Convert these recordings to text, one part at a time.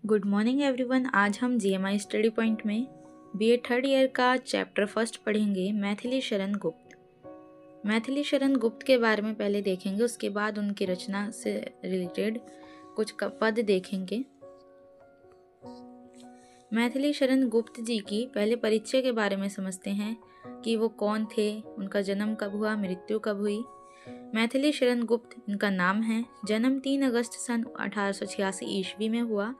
Good morning everyone. आज हम GMI study point में बीए थर्ड ईयर का चैप्टर फर्स्ट पढ़ेंगे, मैथिली शरण गुप्त। मैथिली शरण गुप्त के बारे में पहले देखेंगे, उसके बाद उनकी रचना से रिलेटेड कुछ पद देखेंगे। मैथिली शरण गुप्त जी की पहले परिचय के बारे में समझते हैं कि वो कौन थे, उनका जन्म कब हुआ, मृत्यु कब हुई। मैथिली शरण गुप्त इनका नाम है। जन्म 3 अगस्त सन 1886 ईस्वी में हुआ।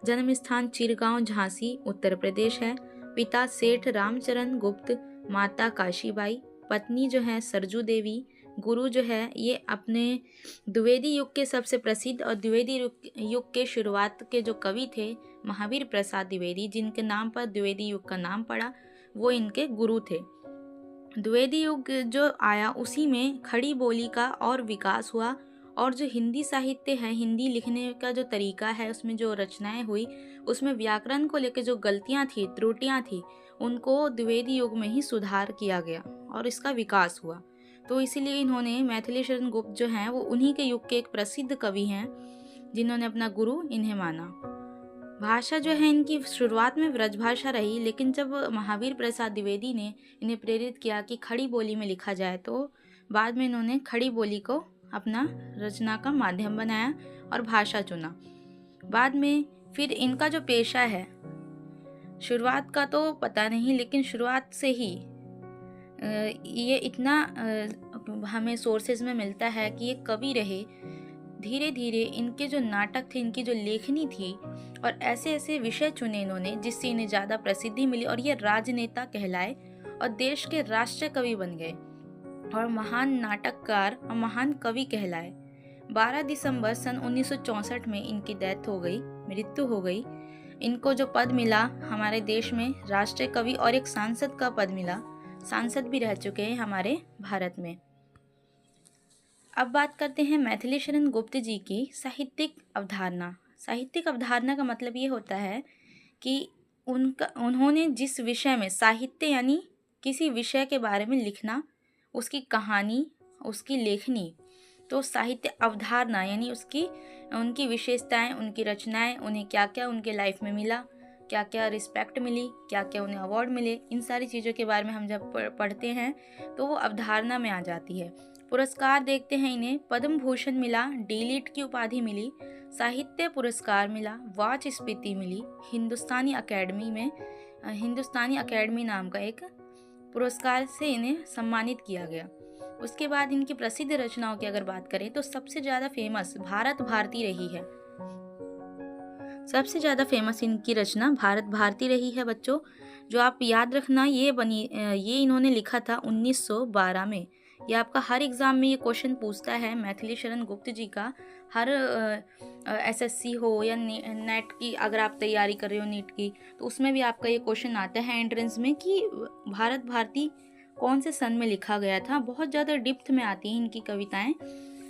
जन्म स्थान चिरगांव, झांसी, उत्तर प्रदेश है। पिता सेठ रामचरण गुप्त, माता काशीबाई, पत्नी जो है सरजू देवी। गुरु जो है ये अपने द्विवेदी युग के सबसे प्रसिद्ध और द्विवेदी युग के शुरुआत के जो कवि थे महावीर प्रसाद द्विवेदी, जिनके नाम पर द्विवेदी युग का नाम पड़ा, वो इनके गुरु थे। द्विवेदी युग जो आया उसी में खड़ी बोली का और विकास हुआ, और जो हिंदी साहित्य है, हिंदी लिखने का जो तरीका है, उसमें जो रचनाएं हुई, उसमें व्याकरण को लेकर जो गलतियां थी, त्रुटियां थी, उनको द्विवेदी युग में ही सुधार किया गया और इसका विकास हुआ। तो इसीलिए इन्होंने मैथिली शरण गुप्त जो हैं वो उन्हीं के युग के एक प्रसिद्ध कवि हैं, जिन्होंने अपना गुरु इन्हें माना। भाषा जो है इनकी शुरुआत में ब्रजभाषा रही, लेकिन जब महावीर प्रसाद द्विवेदी ने इन्हें प्रेरित किया कि खड़ी बोली में लिखा जाए, तो बाद में इन्होंने खड़ी बोली को अपना रचना का माध्यम बनाया और भाषा चुना। बाद में फिर इनका जो पेशा है, शुरुआत का तो पता नहीं, लेकिन शुरुआत से ही ये इतना हमें सोर्सेज में मिलता है कि ये कवि रहे। धीरे धीरे इनके जो नाटक थे, इनकी जो लेखनी थी, और ऐसे ऐसे विषय चुने इन्होंने जिससे इन्हें ज़्यादा प्रसिद्धि मिली और ये राजनेता कहलाए और देश के राष्ट्रीय कवि बन गए और महान नाटककार और महान कवि कहलाए। 12 दिसंबर सन 1964 में इनकी डेथ हो गई, मृत्यु हो गई। इनको जो पद मिला हमारे देश में, राष्ट्रीय कवि और एक सांसद का पद मिला। सांसद भी रह चुके हैं हमारे भारत में। अब बात करते हैं मैथिली शरण गुप्त जी की साहित्यिक अवधारणा। साहित्यिक अवधारणा का मतलब ये होता है कि उन्होंने जिस विषय में, साहित्य यानी किसी विषय के बारे में लिखना, उसकी कहानी, उसकी लेखनी, तो साहित्य अवधारणा यानी उनकी विशेषताएं, उनकी रचनाएं, उन्हें क्या क्या उनके लाइफ में मिला, क्या क्या रिस्पेक्ट मिली, क्या क्या उन्हें अवार्ड मिले, इन सारी चीज़ों के बारे में हम जब पढ़ते हैं तो वो अवधारणा में आ जाती है। पुरस्कार देखते हैं, इन्हें पद्म भूषण मिला, डी.लिट की उपाधि मिली, साहित्य पुरस्कार मिला, वाचस्पति मिली, हिंदुस्तानी अकेडमी नाम का एक पुरस्कार से इन्हें सम्मानित किया गया। उसके बाद इनकी प्रसिद्ध रचनाओं की अगर बात करें तो सबसे ज़्यादा फेमस भारत भारती रही है। सबसे ज़्यादा फेमस इनकी रचना भारत भारती रही है बच्चों, जो आप याद रखना, ये इन्होंने लिखा था 1912 में। ये आपका हर एग्ज़ाम में ये क्वेश्चन पूछता है। मैथिली शरण गुप्त जी का हर एसएससी हो या नेट की अगर आप तैयारी कर रहे हो, नीट की, तो उसमें भी आपका ये क्वेश्चन आता है एंट्रेंस में कि भारत भारती कौन से सन में लिखा गया था। बहुत ज़्यादा डिप्थ में आती हैं इनकी कविताएं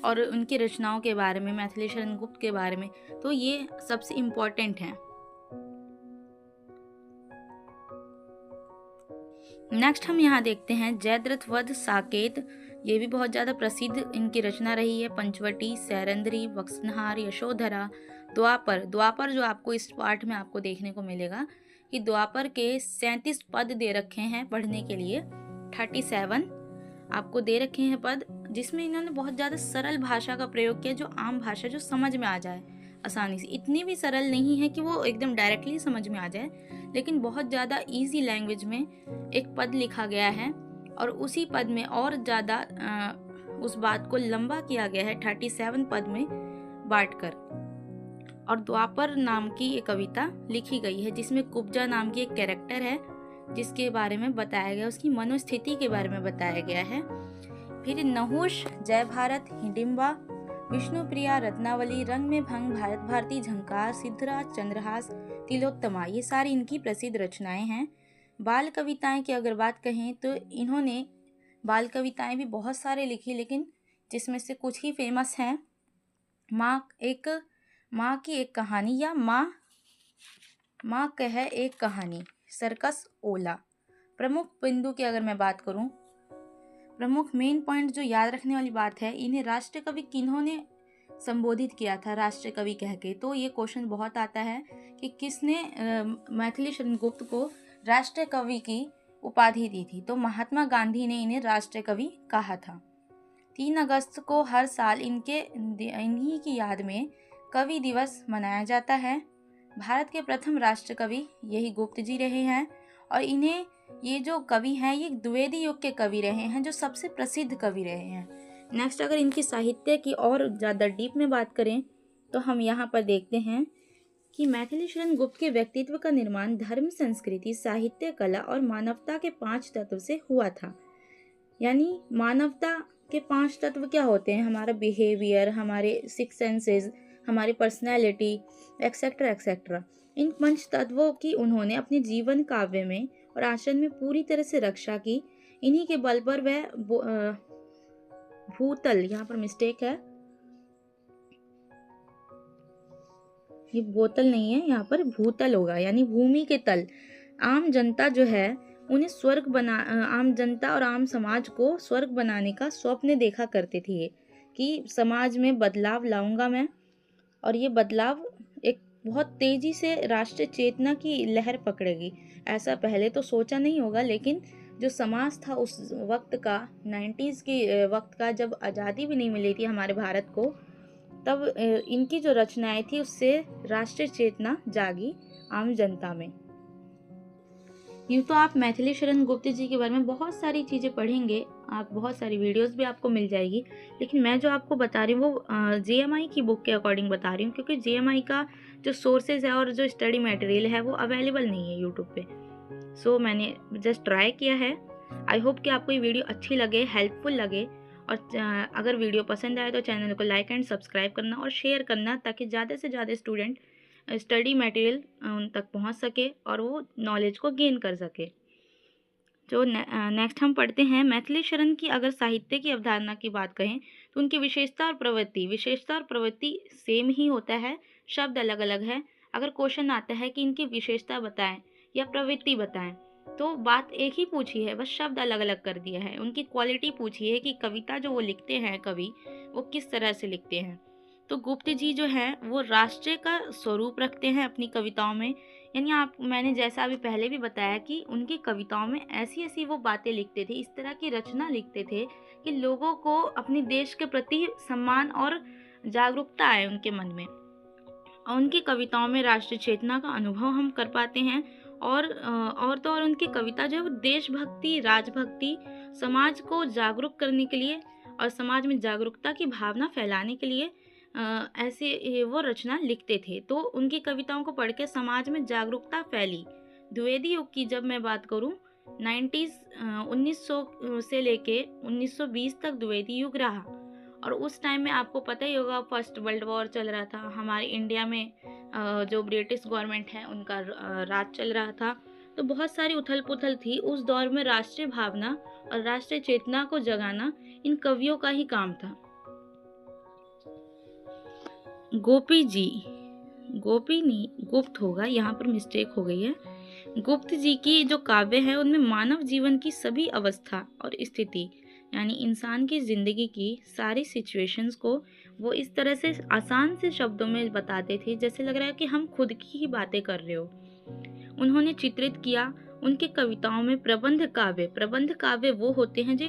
और उनकी रचनाओं के बारे में, मैथिली शरण गुप्त के बारे में, तो ये सबसे इम्पोर्टेंट है। नेक्स्ट हम यहाँ देखते हैं जयद्रथ वध साकेत। ये भी बहुत ज़्यादा प्रसिद्ध इनकी रचना रही है। पंचवटी, सैरंध्री, वक्सनहार, यशोधरा, द्वापर जो आपको इस पार्ट में आपको देखने को मिलेगा कि द्वापर के 37 पद दे रखे हैं पढ़ने के लिए। 37 आपको दे रखे हैं पद, जिसमें इन्होंने बहुत ज़्यादा सरल भाषा का प्रयोग किया, जो आम भाषा, जो समझ में आ जाए आसानी से। इतनी भी सरल नहीं है कि वो एकदम डायरेक्टली समझ में आ जाए, लेकिन बहुत ज़्यादा इजी लैंग्वेज में एक पद लिखा गया है और उसी पद में और ज़्यादा उस बात को लंबा किया गया है 37 पद में बांटकर। और द्वापर नाम की एक कविता लिखी गई है, जिसमें कुब्जा नाम की एक कैरेक्टर है, जिसके बारे में बताया गया, उसकी मनोस्थिति के बारे में बताया गया है। फिर नहुष, जय भारत, हिडिंबा, विष्णुप्रिया, रत्नावली, रंग में भंग, भारत भारती, झंकार, सिद्धराज, चंद्रहास, तिलोत्तमा, ये सारी इनकी प्रसिद्ध रचनाएं हैं। बाल कविताएं की अगर बात कहें तो इन्होंने बाल कविताएं भी बहुत सारे लिखी, लेकिन जिसमें से कुछ ही फेमस हैं। माँ की एक कहानी या माँ कहे एक कहानी, सर्कस ओला। प्रमुख बिंदु की अगर मैं बात करूं, प्रमुख मेन पॉइंट जो याद रखने वाली बात है, इन्हें राष्ट्रीय कवि किन्होंने संबोधित किया था राष्ट्रीय कवि कह के। तो ये क्वेश्चन बहुत आता है कि किसने मैथिली शरण गुप्त को राष्ट्रीय कवि की उपाधि दी थी। तो महात्मा गांधी ने इन्हें राष्ट्रीय कवि कहा था। 3 अगस्त को हर साल इन्हीं की याद में कवि दिवस मनाया जाता है। भारत के प्रथम राष्ट्र कवि यही गुप्त जी रहे हैं और इन्हें ये जो कवि हैं ये द्विवेदी युग के कवि रहे हैं, जो सबसे प्रसिद्ध कवि रहे हैं। नेक्स्ट, अगर इनकी साहित्य की और ज़्यादा डीप में बात करें तो हम यहाँ पर देखते हैं कि मैथिली शरण गुप्त के व्यक्तित्व का निर्माण धर्म, संस्कृति, साहित्य, कला और मानवता के 5 तत्व से हुआ था। यानी मानवता के 5 तत्व क्या होते हैं? हमारा बिहेवियर, हमारे 6 सेंसेस, हमारी पर्सनैलिटी, एक्सेट्रा एक्सेट्रा। इन 5 तत्वों की उन्होंने अपने जीवन काव्य में और आचरण में पूरी तरह से रक्षा की। इन्हीं के बल पर वह भूतल, यहाँ पर मिस्टेक है, ये बोतल नहीं है, यहाँ पर भूतल होगा, यानी भूमि के तल आम जनता जो है उन्हें आम जनता और आम समाज को स्वर्ग बनाने का स्वप्न देखा करते थे कि समाज में बदलाव लाऊंगा मैं, और ये बदलाव एक बहुत तेजी से राष्ट्रीय चेतना की लहर पकड़ेगी। ऐसा पहले तो सोचा नहीं होगा, लेकिन जो समाज था उस वक्त का, 90s के वक्त का, जब आज़ादी भी नहीं मिली थी हमारे भारत को, तब इनकी जो रचनाएं थी उससे राष्ट्रीय चेतना जागी आम जनता में। यूँ तो आप मैथिली शरण गुप्त जी के बारे में बहुत सारी चीज़ें पढ़ेंगे, आप बहुत सारी वीडियोस भी आपको मिल जाएगी, लेकिन मैं जो आपको बता रही हूँ वो JMI की बुक के अकॉर्डिंग बता रही हूँ, क्योंकि JMI का जो सोर्सेज है और जो स्टडी मटेरियल है वो अवेलेबल नहीं है यूट्यूब पे। सो मैंने जस्ट ट्राई किया है। आई होप कि आपको ये वीडियो अच्छी लगे, हेल्पफुल लगे, और अगर वीडियो पसंद आए तो चैनल को लाइक एंड सब्सक्राइब करना और शेयर करना, ताकि ज़्यादा से ज़्यादा स्टूडेंट स्टडी मटेरियल उन तक पहुंच सके और वो नॉलेज को गेन कर सके। जो नेक्स्ट हम पढ़ते हैं मैथिली शरण की। अगर साहित्य की अवधारणा की बात करें तो उनकी विशेषता और प्रवृत्ति सेम ही होता है, शब्द अलग अलग है। अगर क्वेश्चन आता है कि इनकी विशेषता बताएं या प्रवृत्ति बताएं, तो बात एक ही पूछी है, बस शब्द अलग अलग कर दिया है। उनकी क्वालिटी पूछी है कि कविता जो वो लिखते हैं कवि, वो किस तरह से लिखते हैं। तो गुप्त जी जो है वो राष्ट्रीय का स्वरूप रखते हैं अपनी कविताओं में। यानी मैंने जैसा अभी पहले भी बताया कि उनकी कविताओं में ऐसी ऐसी वो बातें लिखते थे, इस तरह की रचना लिखते थे कि लोगों को अपने देश के प्रति सम्मान और जागरूकता आए उनके मन में, और उनकी कविताओं में राष्ट्रीय चेतना का अनुभव हम कर पाते हैं। और तो और उनकी कविता जो है वो देशभक्ति, राजभक्ति, समाज को जागरूक करने के लिए और समाज में जागरूकता की भावना फैलाने के लिए ऐसे वो रचना लिखते थे। तो उनकी कविताओं को पढ़ के समाज में जागरूकता फैली। द्विवेदी युग की जब मैं बात करूं, 1900 से लेके 1920 तक द्विवेदी युग रहा, और उस टाइम में आपको पता ही होगा फर्स्ट वर्ल्ड वॉर चल रहा था हमारे इंडिया में, जो ब्रिटिश गवर्नमेंट है उनका राज चल रहा था। तो बहुत सारी उथल पुथल थी उस दौर में। राष्ट्रीय भावना और राष्ट्रीय चेतना को जगाना इन कवियों का ही काम था। गोपी जी, गोपी नहीं, गुप्त होगा, यहाँ पर मिस्टेक हो गई है। गुप्त जी की जो काव्य है उनमें मानव जीवन की सभी अवस्था और स्थिति, यानी इंसान की जिंदगी की सारी सिचुएशंस को वो इस तरह से आसान से शब्दों में बताते थे जैसे लग रहा है कि हम खुद की ही बातें कर रहे हो। उन्होंने चित्रित किया उनके कविताओं में प्रबंध काव्य वो होते हैं जो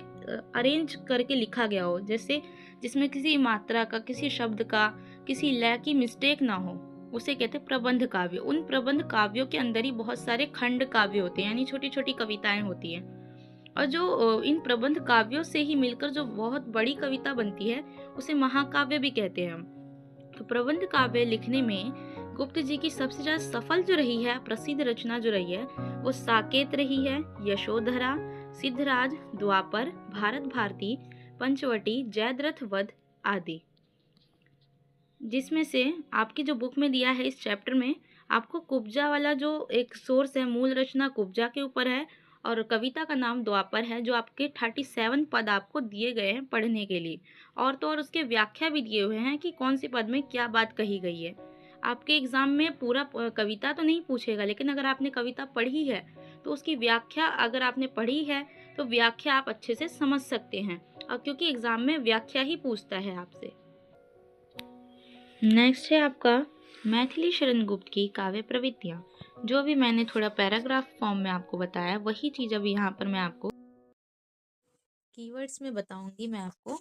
अरेंज करके लिखा गया हो, जैसे जिसमें किसी मात्रा का, किसी शब्द का, किसी लय की मिस्टेक ना हो, उसे कहते हैं प्रबंध काव्य। उन प्रबंध काव्यों के अंदर ही बहुत सारे खंड काव्य होते हैं, यानी छोटी छोटी कविताएं होती हैं, और जो इन प्रबंध काव्यों से ही मिलकर जो बहुत बड़ी कविता बनती है उसे महाकाव्य भी कहते हैं हम। तो प्रबंध काव्य लिखने में गुप्त जी की सबसे ज्यादा सफल जो रही है, प्रसिद्ध रचना जो रही है, वो साकेत रही है, यशोधरा, सिद्धराज, द्वापर, भारत भारती, पंचवटी, जयद्रथ वध आदि। जिसमें से आपकी जो बुक में दिया है इस चैप्टर में आपको कुब्जा वाला जो एक सोर्स है, मूल रचना कुब्जा के ऊपर है, और कविता का नाम द्वापर है, जो आपके 37 पद आपको दिए गए हैं पढ़ने के लिए, और तो और उसके व्याख्या भी दिए हुए हैं कि कौन सी पद में क्या बात कही गई है। आपके एग्जाम में पूरा कविता तो नहीं पूछेगा, लेकिन अगर आपने कविता पढ़ी है तो उसकी व्याख्या, अगर आपने पढ़ी है तो व्याख्या आप अच्छे से समझ सकते हैं, और क्योंकि एग्जाम में व्याख्या ही पूछता है आपसे। नेक्स्ट है आपका मैथिली शरण गुप्त की काव्य प्रवृत्तियाँ। जो भी मैंने थोड़ा पैराग्राफ फॉर्म में आपको बताया वही चीज़ अभी यहाँ पर मैं आपको कीवर्ड्स में बताऊंगी। मैं आपको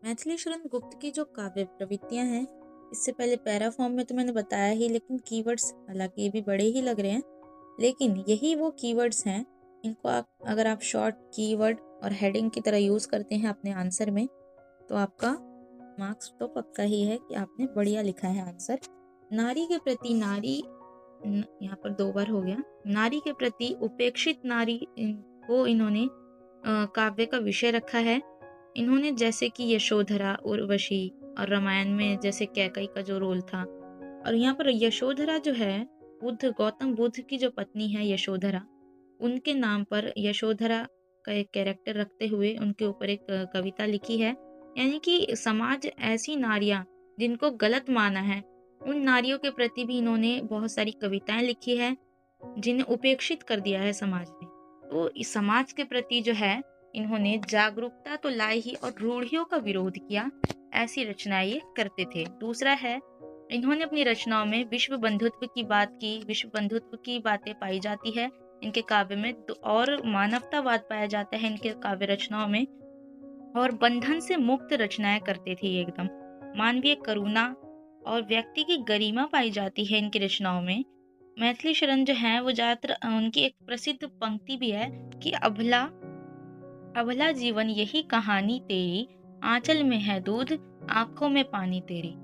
मैथिली शरण गुप्त की जो काव्य प्रवृत्तियाँ हैं, इससे पहले पैरा फॉर्म में तो मैंने बताया ही, लेकिन कीवर्ड्स हालांकि ये भी बड़े ही लग रहे हैं, लेकिन यही वो कीवर्ड्स हैं। इनको अगर आप शॉर्ट कीवर्ड और हेडिंग की तरह यूज़ करते हैं अपने आंसर में, तो आपका मार्क्स तो पक्का ही है कि आपने बढ़िया लिखा है आंसर। नारी के प्रति नारी, यहाँ पर 2 बार हो गया, नारी के प्रति उपेक्षित नारी को इन्होंने काव्य का विषय रखा है। इन्होंने जैसे कि यशोधरा, उर्वशी और रामायण में जैसे कैकई का जो रोल था, और यहाँ पर यशोधरा जो है गौतम बुद्ध की जो पत्नी है यशोधरा, उनके नाम पर यशोधरा का एक कैरेक्टर रखते हुए उनके ऊपर एक कविता लिखी है। यानी कि समाज ऐसी नारियां जिनको गलत माना है, उन नारियों के प्रति भी इन्होंने बहुत सारी कविताएं लिखी है जिन्हें उपेक्षित कर दिया है समाज ने। तो इस समाज के प्रति जो है इन्होंने जागरूकता तो लाई ही और रूढ़ियों का विरोध किया। ऐसी रचनाएं ये करते थे। दूसरा है, इन्होंने अपनी रचनाओं में विश्व बंधुत्व की बात की। विश्व बंधुत्व की बातें पाई जाती है इनके काव्य में, और मानवतावाद पाया जाता है इनके काव्य रचनाओं में, और बंधन से मुक्त रचनाएं करते थे ये एकदम। मानवीय करुणा और व्यक्ति की गरिमा पाई जाती है इनकी रचनाओं में। मैथिली शरण जो है वो ज्यादातर उनकी एक प्रसिद्ध पंक्ति भी है कि अभला अभला जीवन यही कहानी तेरी, आंचल में है दूध आंखों में पानी तेरी।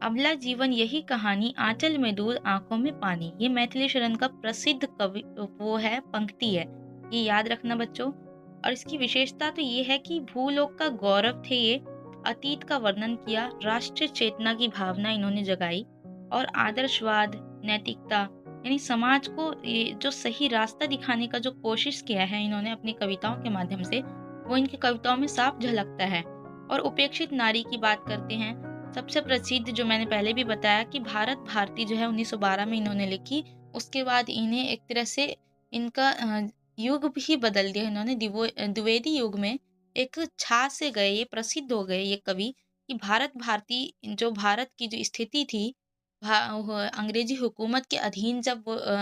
अबला जीवन यही कहानी, आंचल में दूध आंखों में पानी। ये मैथिली शरण का प्रसिद्ध कवि वो है, पंक्ति है, ये याद रखना बच्चों। और इसकी विशेषता तो ये है कि भूलोक का गौरव थे ये, अतीत का वर्णन किया, राष्ट्रीय चेतना की भावना इन्होंने जगाई, और आदर्शवाद, नैतिकता यानी समाज को ये जो सही रास्ता दिखाने का जो कोशिश किया है इन्होंने अपनी कविताओं के माध्यम से, वो इनकी कविताओं में साफ झलकता है। और उपेक्षित नारी की बात करते हैं, सबसे प्रसिद्ध जो मैंने पहले भी बताया कि भारत भारती जो है 1912 में इन्होंने लिखी। उसके बाद इन्हें एक तरह से इनका युग भी बदल दिया इन्होंने। द्विवेदी युग में एक छा से गए, ये प्रसिद्ध हो गए ये कवि कि भारत भारती, जो भारत की जो स्थिति थी, अंग्रेजी हुकूमत के अधीन जब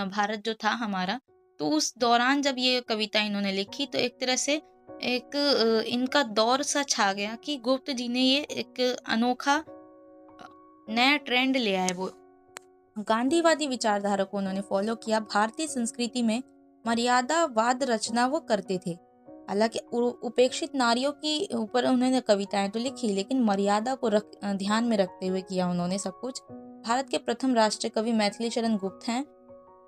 भारत जो था हमारा, तो उस दौरान जब ये कविता इन्होंने लिखी तो एक तरह से एक इनका दौर सा छा गया कि गुप्त जी ने ये एक अनोखा नया ट्रेंड ले आए। वो गांधीवादी विचारधारा को उन्होंने फॉलो किया। भारतीय संस्कृति में मर्यादावाद रचना वो करते थे। हालांकि उपेक्षित नारियों की ऊपर उन्होंने कविताएं तो लिखी, लेकिन मर्यादा को ध्यान में रखते हुए किया उन्होंने सब कुछ। भारत के प्रथम राष्ट्रीय कवि मैथिली शरण गुप्त हैं,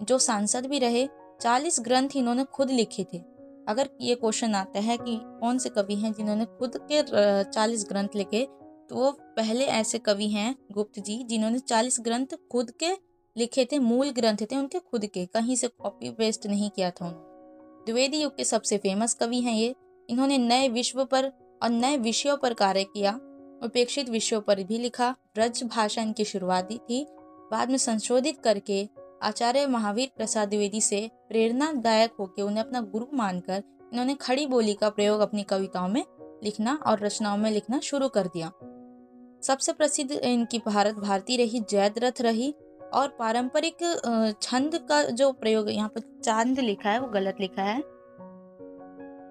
जो सांसद भी रहे। 40 ग्रंथ इन्होंने खुद लिखे थे। अगर ये क्वेश्चन आता है कि कौन से कवि हैं जिन्होंने खुद के 40 ग्रंथ लिखे, तो वो पहले ऐसे कवि हैं गुप्त जी जिन्होंने 40 ग्रंथ खुद के लिखे थे। मूल ग्रंथ थे उनके खुद के, कहीं से कॉपी पेस्ट नहीं किया था उन्होंने। द्विवेदी युग के सबसे फेमस कवि हैं ये। इन्होंने नए विश्व पर और नए विषयों पर कार्य किया, उपेक्षित विषयों पर भी लिखा। ब्रज भाषा इनकी शुरुआती थी, बाद में संशोधित करके आचार्य महावीर प्रसाद द्विवेदी से प्रेरणादायक होकर उन्हें अपना गुरु मानकर इन्होंने खड़ी बोली का प्रयोग अपनी कविताओं में लिखना और रचनाओं में लिखना शुरू कर दिया। सबसे प्रसिद्ध इनकी भारत भारती रही, जयद्रथ रही, और पारंपरिक छंद का जो प्रयोग, यहाँ पर चांद लिखा है वो गलत लिखा है,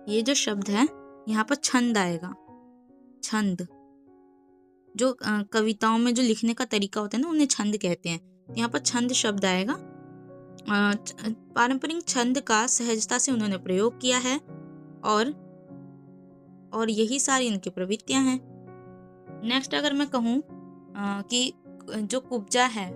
ये जो शब्द है यहाँ पर छंद आएगा। छंद जो कविताओं में जो लिखने का तरीका होता है ना, उन्हें छंद कहते हैं। यहाँ पर छंद शब्द आएगा। पारंपरिक छंद का सहजता से उन्होंने प्रयोग किया है, और यही सारी इनकी प्रवृत्तियां हैं। नेक्स्ट अगर मैं कहूँ कि जो कुब्जा है,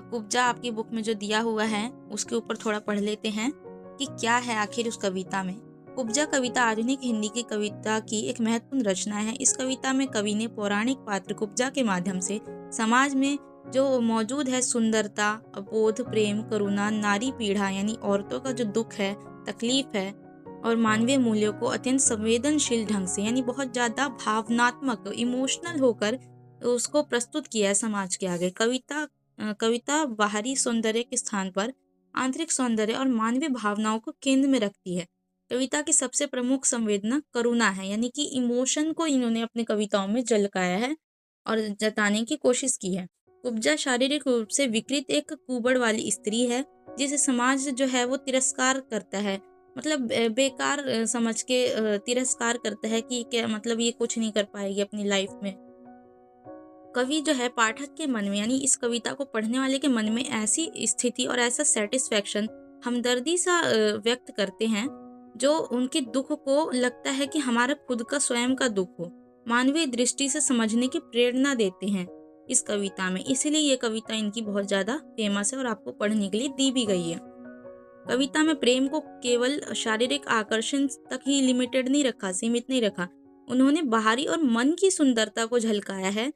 कुब्जा आपकी बुक में जो दिया हुआ है उसके ऊपर थोड़ा पढ़ लेते हैं कि क्या है आखिर उस कविता में। कुब्जा कविता आधुनिक हिंदी की कविता की एक महत्वपूर्ण रचना है। इस कविता में कवि ने पौराणिक पात्र कुब्जा के माध्यम से समाज में जो मौजूद है सुंदरता, बोध, प्रेम, करुणा, नारी पीड़ा यानी औरतों का जो दुख है, तकलीफ है, और मानवीय मूल्यों को अत्यंत संवेदनशील ढंग से यानी बहुत ज्यादा भावनात्मक, इमोशनल होकर उसको प्रस्तुत किया है समाज के आगे। कविता बाहरी सौंदर्य के स्थान पर आंतरिक सौंदर्य और मानवीय भावनाओं को केंद्र में रखती है। कविता की सबसे प्रमुख संवेदना करुणा है, यानी कि इमोशन को इन्होंने अपनी कविताओं में झलकाया है। और जताने की कोशिश की है। कुब्जा शारीरिक रूप से विकृत एक कुबड़ वाली स्त्री है जिसे समाज जो है वो तिरस्कार करता है, मतलब बेकार समझ के तिरस्कार करता है कि क्या मतलब ये कुछ नहीं कर पाएगी अपनी लाइफ में। कवि जो है पाठक के मन में, यानी इस कविता को पढ़ने वाले के मन में ऐसी स्थिति और ऐसा सेटिस्फेक्शन, हमदर्दी सा व्यक्त करते हैं जो उनके दुख को लगता है कि हमारा खुद का स्वयं का दुख हो, मानवीय दृष्टि से समझने की प्रेरणा देते हैं इस कविता में। इसीलिए ये कविता इनकी बहुत ज्यादा फेमस है और आपको पढ़ने के लिए दी भी गई है। कविता में प्रेम को केवल शारीरिक आकर्षण तक ही लिमिटेड नहीं रखा, सीमित नहीं रखा। उन्होंने बाहरी और मन की सुंदरता को झलकाया है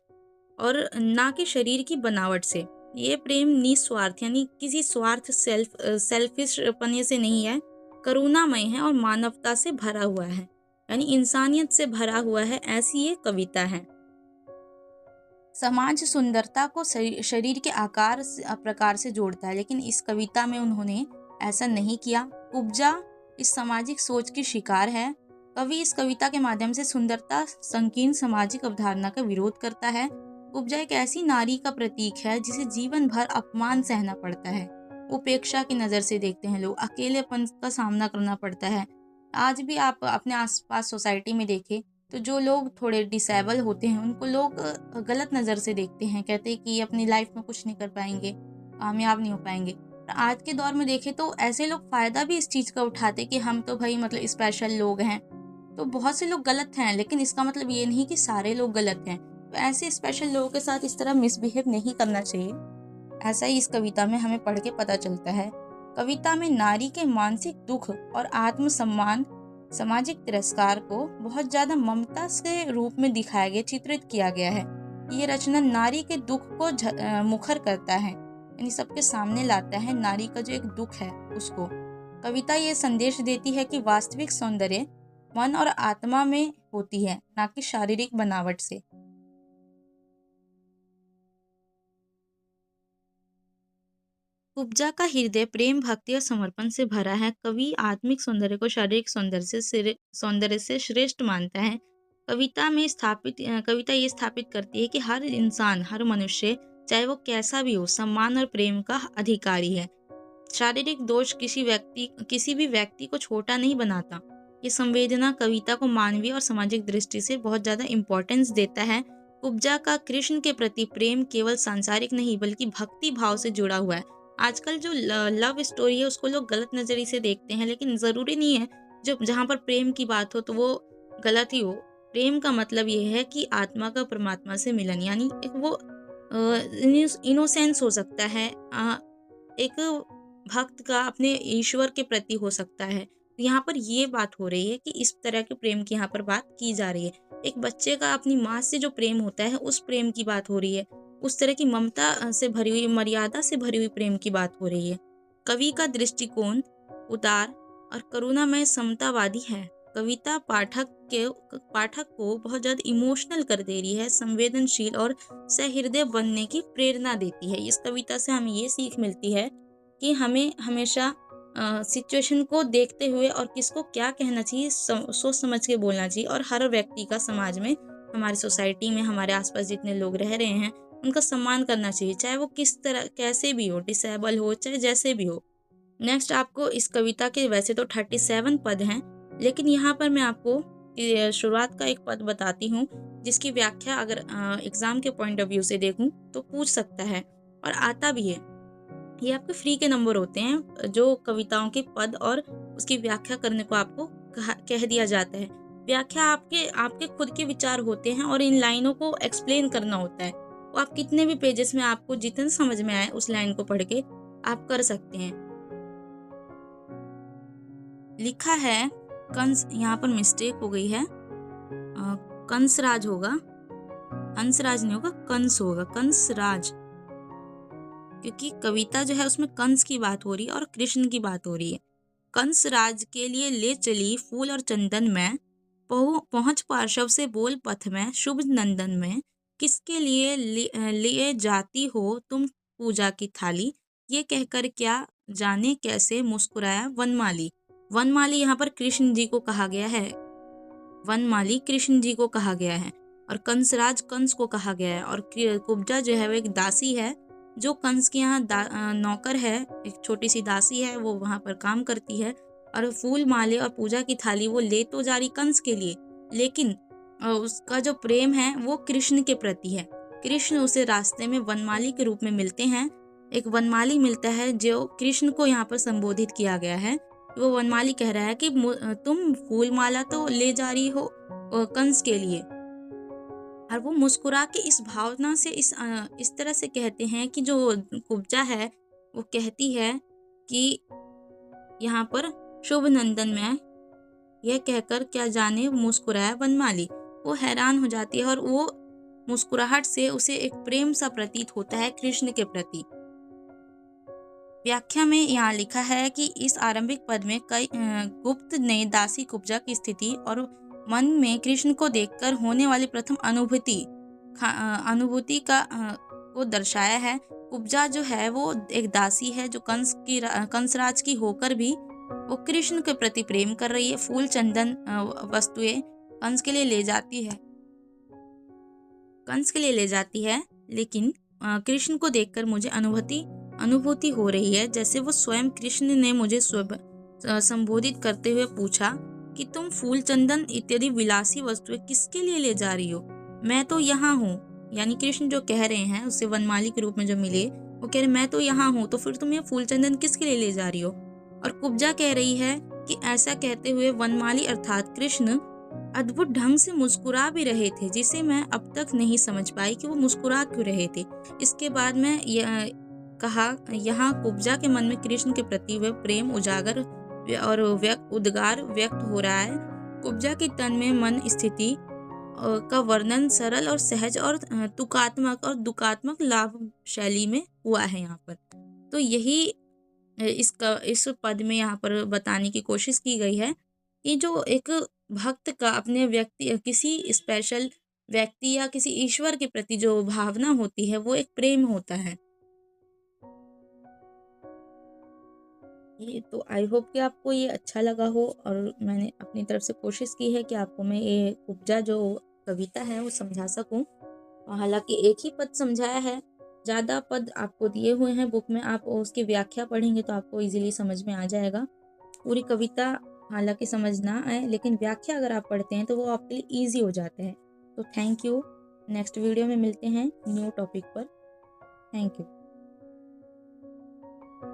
और ना कि शरीर की बनावट से। ये प्रेम निस्वार्थ, यानी किसी स्वार्थ सेल्फिश पने से नहीं है, करुणामय है और मानवता से भरा हुआ है, यानी इंसानियत से भरा हुआ है, ऐसी ये कविता है। समाज सुंदरता को शरीर के आकार प्रकार से जोड़ता है, लेकिन इस कविता में उन्होंने ऐसा नहीं किया। उपजा इस सामाजिक सोच की शिकार है। कवि इस कविता के माध्यम से सुंदरता संकीर्ण सामाजिक अवधारणा का विरोध करता है। उपजा एक ऐसी नारी का प्रतीक है जिसे जीवन भर अपमान सहना पड़ता है, उपेक्षा की नजर से देखते हैं लोग, अकेलेपन का सामना करना पड़ता है। आज भी आप अपने आसपास सोसाइटी में देखें तो जो लोग थोड़े डिसेबल होते हैं उनको लोग गलत नज़र से देखते हैं, कहते हैं कि अपनी लाइफ में कुछ नहीं कर पाएंगे, कामयाब नहीं हो पाएंगे। आज के दौर में देखें तो ऐसे लोग फ़ायदा भी इस चीज़ का उठाते कि हम तो भाई मतलब स्पेशल लोग हैं। तो बहुत से लोग गलत हैं, लेकिन इसका मतलब ये नहीं कि सारे लोग गलत हैं। तो ऐसे स्पेशल लोगों के साथ इस तरह मिसबिहेव नहीं करना चाहिए। ऐसा ही इस कविता में हमें पढ़ के पता चलता है। कविता में नारी के मानसिक दुख और आत्मसम्मान, सामाजिक तिरस्कार को बहुत ज्यादा ममता के रूप में दिखाया गया, चित्रित किया गया है। ये रचना नारी के दुख को मुखर करता है, यानी सबके सामने लाता है नारी का जो एक दुख है उसको। कविता ये संदेश देती है कि वास्तविक सौंदर्य मन और आत्मा में होती है, ना कि शारीरिक बनावट से। उपजा का हृदय प्रेम, भक्ति और समर्पण से भरा है। कवि आत्मिक सौंदर्य को शारीरिक सौंदर्य से श्रेष्ठ मानता है। कविता ये स्थापित करती है कि हर इंसान, हर मनुष्य, चाहे वो कैसा भी हो, सम्मान और प्रेम का अधिकारी है। शारीरिक दोष किसी भी व्यक्ति को छोटा नहीं बनाता। ये संवेदना कविता को मानवीय और सामाजिक दृष्टि से बहुत ज्यादा इम्पोर्टेंस देता है। उपजा का कृष्ण के प्रति प्रेम केवल सांसारिक नहीं बल्कि भक्ति भाव से जुड़ा हुआ है। आजकल जो लव स्टोरी है उसको लोग गलत नजरिए से देखते हैं, लेकिन जरूरी नहीं है जो जहाँ पर प्रेम की बात हो तो वो गलत ही हो। प्रेम का मतलब ये है कि आत्मा का परमात्मा से मिलन, यानी एक वो इनोसेंस हो सकता है, एक भक्त का अपने ईश्वर के प्रति हो सकता है। यहाँ पर ये बात हो रही है कि इस तरह के प्रेम की यहाँ पर बात की जा रही है। एक बच्चे का अपनी माँ से जो प्रेम होता है उस प्रेम की बात हो रही है। उस तरह की ममता से भरी हुई, मर्यादा से भरी हुई प्रेम की बात हो रही है। कवि का दृष्टिकोण उदार और करुणामय समतावादी है। कविता पाठक को बहुत ज्यादा इमोशनल कर दे रही है, संवेदनशील और सहृदय बनने की प्रेरणा देती है। इस कविता से हमें ये सीख मिलती है कि हमें हमेशा सिचुएशन को देखते हुए और किसको क्या कहना चाहिए सोच समझ के बोलना चाहिए, और हर व्यक्ति का समाज में, हमारी सोसाइटी में, हमारे आसपास जितने लोग रह रहे हैं उनका सम्मान करना चाहिए, चाहे वो किस तरह कैसे भी हो, डिसेबल हो चाहे जैसे भी हो। नेक्स्ट आपको इस कविता के वैसे तो 37 पद हैं, लेकिन यहाँ पर मैं आपको शुरुआत का एक पद बताती हूँ जिसकी व्याख्या अगर एग्जाम के पॉइंट ऑफ व्यू से देखूं तो पूछ सकता है और आता भी है। ये आपके फ्री के नंबर होते हैं जो कविताओं के पद और उसकी व्याख्या करने को आपको कह दिया जाता है। व्याख्या आपके खुद के विचार होते हैं और इन लाइनों को एक्सप्लेन करना होता है। वो आप कितने भी पेजेस में आपको जितना समझ में आए उस लाइन को पढ़ के आप कर सकते हैं। लिखा है कंस, यहाँ पर मिस्टेक हो गई है, कंसराज होगा, हंसराज नहीं होगा, कंस होगा, कंसराज, क्योंकि कविता जो है उसमें कंस की बात हो रही है और कृष्ण की बात हो रही है। कंस राज के लिए ले चली फूल और चंदन में, पहुंच पार्श्व से बोल पथ में, शुभ नंदन में, किसके लिए जाती हो तुम पूजा की थाली, ये कहकर क्या जाने कैसे मुस्कुराया वनमाली। वनमाली यहाँ पर कृष्ण जी को कहा गया है, वनमाली कृष्ण जी को कहा गया है। और कंसराज कंस को कहा गया है। और कुब्जा जो है वो एक दासी है जो कंस के यहाँ नौकर है, एक छोटी सी दासी है, वो वहाँ पर काम करती है। और फूल माले और पूजा की थाली वो ले तो जा रही कंस के लिए, लेकिन उसका जो प्रेम है वो कृष्ण के प्रति है। कृष्ण उसे रास्ते में वनमाली के रूप में मिलते हैं। एक वनमाली मिलता है जो कृष्ण को यहाँ पर संबोधित किया गया है। वो वनमाली कह रहा है कि तुम फूल माला तो ले जा रही हो कंस के लिए। और वो मुस्कुरा के इस भावना से इस तरह से कहते हैं कि जो कुब्जा है वो कहती है कि यहाँ पर शुभ नंदन में, यह कहकर क्या जाने मुस्कुराया वनमाली। वो हैरान हो जाती है और वो मुस्कुराहट से उसे एक प्रेम सा प्रतीत होता है कृष्ण के प्रति। व्याख्या में यहाँ लिखा है कि इस आरंभिक पद में कई गुप्त ने दासी कुब्जा की स्थिति और मन में कृष्ण को देखकर होने वाली प्रथम अनुभूति को दर्शाया है। कुब्जा जो है वो एक दासी है जो कंसराज की होकर भी वो कृष्ण के प्रति प्रेम कर रही है। फूल चंदन वस्तुएं कंस के लिए ले जाती है, लेकिन कृष्ण को देखकर मुझे अनुभूति हो रही है जैसे वो स्वयं कृष्ण ने मुझे संबोधित करते हुए पूछा कि तुम फूल चंदन इत्यादि विलासी वस्तुएं किसके लिए ले जा रही हो? मैं तो यहाँ हूँ। यानी कृष्ण जो कह रहे हैं उससे वनमाली के रूप में जो मिले, वो कह रहे मैं तो यहाँ हूँ, तो फिर तुम ये फूल चंदन किसके लिए ले जा रही हो? और कुब्जा कह रही है कि ऐसा कहते हुए वनमाली अर्थात कृष्ण अद्भुत ढंग से मुस्कुरा भी रहे थे, जिसे मैं अब तक नहीं समझ पाई कि वो मुस्कुरा क्यों रहे थे। इसके बाद मैं कहा यहाँ कुब्जा के मन में कृष्ण के प्रति वह प्रेम उजागर और उद्गार व्यक्त हो रहा है। कुब्जा के तन में मन स्थिति का वर्णन सरल और सहज और तुकात्मक और दुकात्मक लाभ शैली में हुआ है यहाँ पर। तो यही इस पद में यहाँ पर बताने की कोशिश की गई है कि जो एक भक्त का अपने किसी स्पेशल व्यक्ति या किसी ईश्वर के प्रति जो भावना होती है वो एक प्रेम होता है। ये तो आई होप कि आपको ये अच्छा लगा हो, और मैंने अपनी तरफ से कोशिश की है कि आपको मैं ये कुब्जा जो कविता है वो समझा सकूं। हालांकि एक ही पद समझाया है, ज़्यादा पद आपको दिए हुए हैं बुक में, आप उसकी व्याख्या पढ़ेंगे तो आपको इजीली समझ में आ जाएगा। पूरी कविता हालांकि समझ ना आए, लेकिन व्याख्या अगर आप पढ़ते हैं तो वो आपके लिए ईजी हो जाता है। तो थैंक यू। नेक्स्ट वीडियो में मिलते हैं न्यू टॉपिक पर। Thank you.